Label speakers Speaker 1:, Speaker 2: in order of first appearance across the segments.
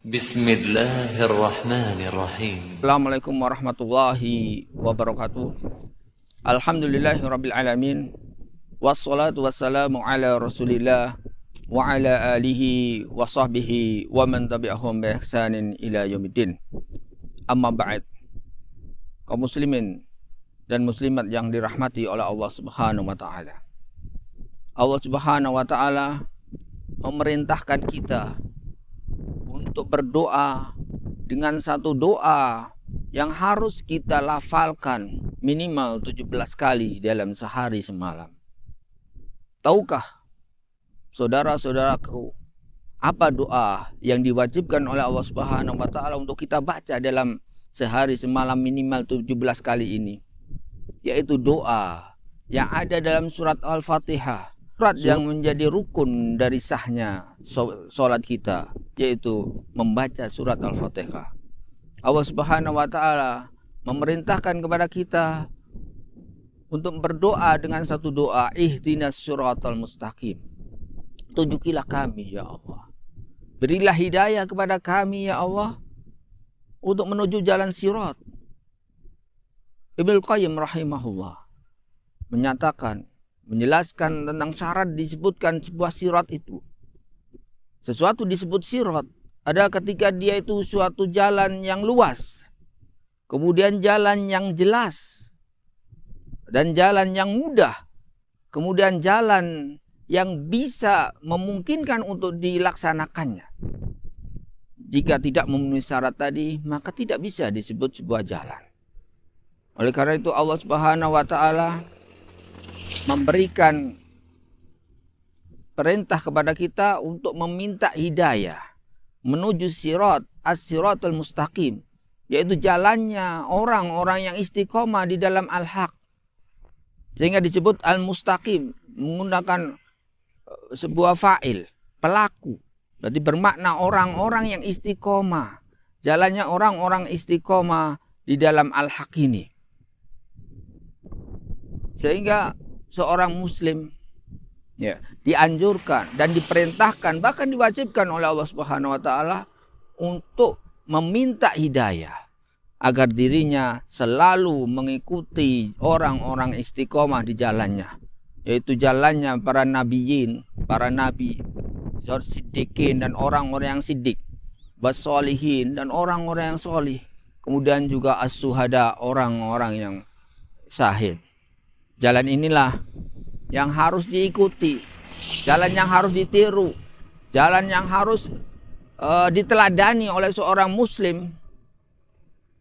Speaker 1: Bismillahirrahmanirrahim.
Speaker 2: Assalamualaikum warahmatullahi wabarakatuh. Alhamdulillahirabbil alamin. Wassalatu wassalamu ala Rasulillah wa ala alihi wa sahbihi wa man tabi'ahum bi ihsanin ila yaumiddin. Amma ba'd. Kaum muslimin dan muslimat yang dirahmati oleh Allah Subhanahu wa taala. Allah Subhanahu wa taala memerintahkan kita untuk berdoa dengan satu doa yang harus kita lafalkan minimal 17 kali dalam sehari semalam. Tahukah saudara-saudaraku apa doa yang diwajibkan oleh Allah Subhanahu wa taala untuk kita baca dalam sehari semalam minimal 17 kali ini? Yaitu doa yang ada dalam surat Al-Fatihah. Surat yang menjadi rukun dari sahnya sholat kita, yaitu membaca surat Al-Fatihah. Allah Subhanahu wa taala memerintahkan kepada kita untuk berdoa dengan satu doa, ihdinas siratal mustaqim. Tunjukilah kami ya Allah. Berilah hidayah kepada kami ya Allah untuk menuju jalan sirat. Ibnu Qayyim rahimahullah menjelaskan tentang syarat disebutkan sebuah sirat itu. Sesuatu disebut sirat adalah ketika dia itu suatu jalan yang luas, kemudian jalan yang jelas, dan jalan yang mudah, kemudian jalan yang bisa memungkinkan untuk dilaksanakannya. Jika tidak memenuhi syarat tadi, maka tidak bisa disebut sebuah jalan. Oleh karena itu Allah Subhanahu wa taala memberikan perintah kepada kita untuk meminta hidayah menuju sirat, as-siratul mustaqim, yaitu jalannya orang-orang yang istiqomah di dalam al-haq. Sehingga disebut al-mustaqim menggunakan sebuah fa'il, pelaku. Berarti bermakna orang-orang yang istiqomah. Jalannya orang-orang istiqomah di dalam al-haq ini. Sehingga seorang muslim dianjurkan dan diperintahkan, bahkan diwajibkan oleh Allah Subhanahu wa taala untuk meminta hidayah agar dirinya selalu mengikuti orang-orang istiqomah di jalannya, yaitu jalannya para nabiyin, para nabi, siddiqin dan orang-orang yang siddiq, wassolihin dan orang-orang yang solih, kemudian juga as-suhada, orang-orang yang syahid. Jalan inilah yang harus diikuti, jalan yang harus ditiru, jalan yang harus diteladani oleh seorang muslim.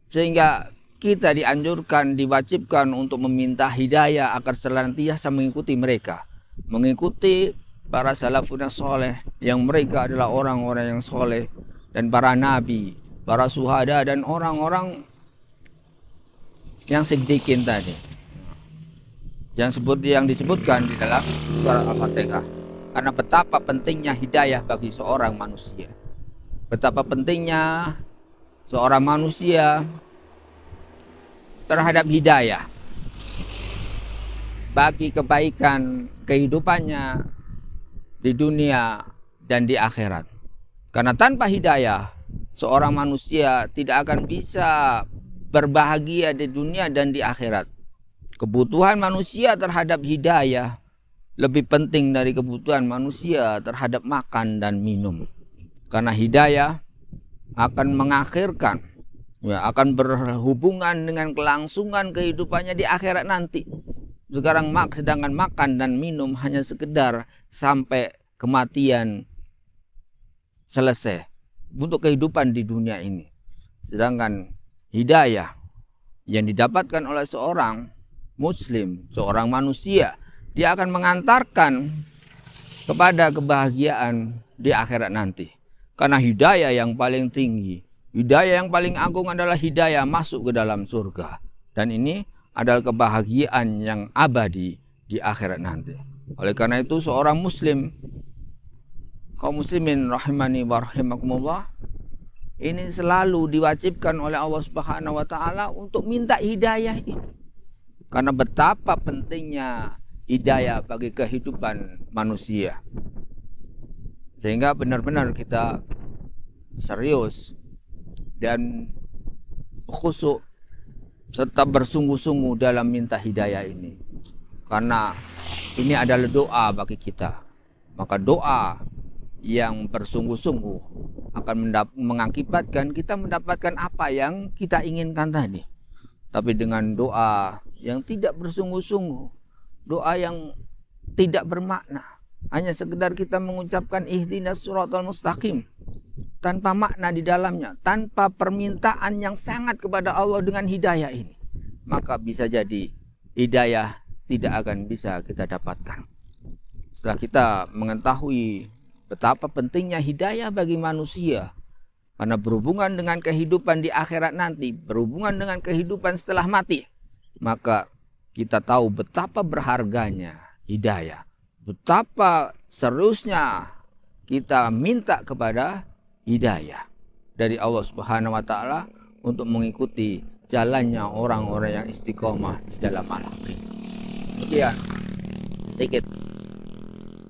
Speaker 2: Sehingga kita dianjurkan, diwajibkan untuk meminta hidayah agar senantiasa mengikuti mereka, mengikuti para salafun soleh yang mereka adalah orang-orang yang soleh, dan para nabi, para suhada dan orang-orang yang siddiqin tadi. Yang disebutkan di dalam surat Al-Fatihah. Karena betapa pentingnya hidayah bagi seorang manusia. Betapa pentingnya seorang manusia terhadap hidayah bagi kebaikan kehidupannya di dunia dan di akhirat. Karena tanpa hidayah seorang manusia tidak akan bisa berbahagia di dunia dan di akhirat. Kebutuhan manusia terhadap hidayah lebih penting dari kebutuhan manusia terhadap makan dan minum. Karena hidayah akan mengakhirkan, akan berhubungan dengan kelangsungan kehidupannya di akhirat nanti. Sedangkan makan dan minum hanya sekedar sampai kematian selesai untuk kehidupan di dunia ini. Sedangkan hidayah yang didapatkan oleh seorang muslim, seorang manusia, dia akan mengantarkan kepada kebahagiaan di akhirat nanti. Karena hidayah yang paling tinggi, hidayah yang paling agung adalah hidayah masuk ke dalam surga. Dan ini adalah kebahagiaan yang abadi di akhirat nanti. Oleh karena itu seorang muslim, kaum muslimin rahimani wa rahimakumullah, ini selalu diwajibkan oleh Allah Subhanahu wa taala untuk minta hidayah ini. Karena betapa pentingnya hidayah bagi kehidupan manusia. Sehingga benar-benar kita serius dan khusyuk serta bersungguh-sungguh dalam minta hidayah ini. Karena ini adalah doa bagi kita. Maka doa yang bersungguh-sungguh akan mengakibatkan kita mendapatkan apa yang kita inginkan tadi. Tapi dengan doa yang tidak bersungguh-sungguh, doa yang tidak bermakna, hanya sekedar kita mengucapkan ihdinas siratal mustaqim tanpa makna di dalamnya, tanpa permintaan yang sangat kepada Allah dengan hidayah ini, maka bisa jadi hidayah tidak akan bisa kita dapatkan. Setelah kita mengetahui betapa pentingnya hidayah bagi manusia, karena berhubungan dengan kehidupan di akhirat nanti, berhubungan dengan kehidupan setelah mati, maka kita tahu betapa berharganya hidayah, betapa seriusnya kita minta kepada hidayah dari Allah Subhanahu wa taala untuk mengikuti jalannya orang-orang yang istiqomah di dalam al-haqq. Kemudian sedikit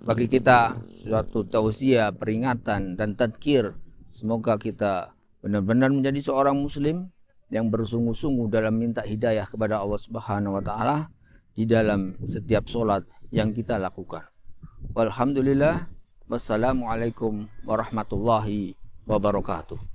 Speaker 2: bagi kita suatu tausiah, peringatan dan tadkir. Semoga kita benar-benar menjadi seorang muslim yang bersungguh-sungguh dalam minta hidayah kepada Allah Subhanahu wa taala di dalam setiap solat yang kita lakukan. Walhamdulillah, wassalamualaikum warahmatullahi wabarakatuh.